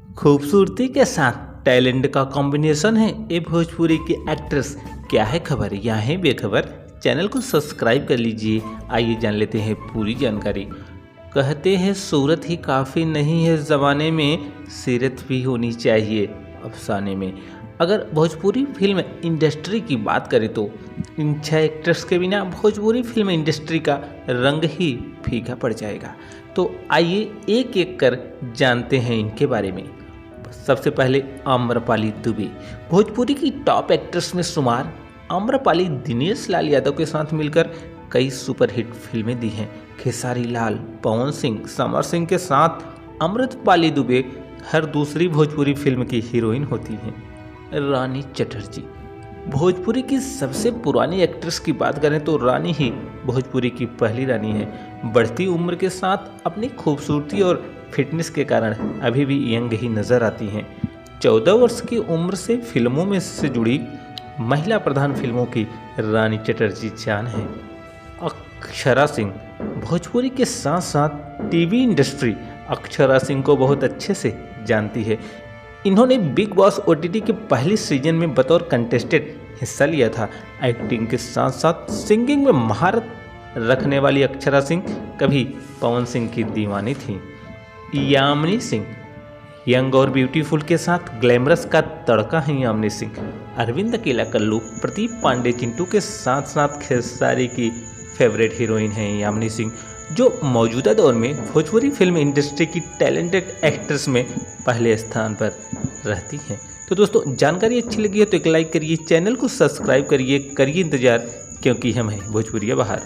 खूबसूरती के साथ टैलेंट का कॉम्बिनेशन है ये भोजपुरी की एक्ट्रेस। क्या है खबर या है बेखबर, चैनल को सब्सक्राइब कर लीजिए। आइए जान लेते हैं पूरी जानकारी। कहते हैं सूरत ही काफ़ी नहीं है ज़माने में, सीरत भी होनी चाहिए अफसाने में। अगर भोजपुरी फिल्म इंडस्ट्री की बात करें तो इन 6 एक्टर्स के बिना भोजपुरी फिल्म इंडस्ट्री का रंग ही फीका पड़ जाएगा। तो आइए एक एक कर जानते हैं इनके बारे में। सबसे पहले आम्रपाली दुबे। भोजपुरी की टॉप एक्ट्रेस में शुमार आम्रपाली दिनेश लाल यादव के साथ मिलकर कई सुपरहिट फिल्में दी हैं। खेसारी लाल, पवन सिंह, समर सिंह के साथ अमृतपाली दुबे हर दूसरी भोजपुरी फिल्म की हीरोइन होती हैं। रानी चटर्जी। भोजपुरी की सबसे पुरानी एक्ट्रेस की बात करें तो रानी ही भोजपुरी की पहली रानी है। बढ़ती उम्र के साथ अपनी खूबसूरती और फिटनेस के कारण अभी भी यंग ही नजर आती हैं। 14 वर्ष की उम्र से फिल्मों में से जुड़ी महिला प्रधान फिल्मों की रानी चटर्जी जान है। अक्षरा सिंह। भोजपुरी के साथ साथ टीवी इंडस्ट्री अक्षरा सिंह को बहुत अच्छे से जानती है। इन्होंने बिग बॉस ओटीटी के पहले सीजन में बतौर कंटेस्टेंट हिस्सा लिया था। एक्टिंग के साथ साथ सिंगिंग में महारत रखने वाली अक्षरा सिंह कभी पवन सिंह की दीवानी थी। यामिनी सिंह। यंग और ब्यूटीफुल के साथ ग्लैमरस का तड़का है यामिनी सिंह। अरविंद अकेला कल्लू, प्रदीप पांडे, चिंटू के साथ साथ खेसारी की फेवरेट हीरोइन है यामिनी सिंह, जो मौजूदा दौर में भोजपुरी फिल्म इंडस्ट्री की टैलेंटेड एक्ट्रेस में पहले स्थान पर रहती हैं। तो दोस्तों, जानकारी अच्छी लगी है तो एक लाइक करिए, चैनल को सब्सक्राइब करिए, करिए इंतजार, क्योंकि हम हैं भोजपुरिया बहार।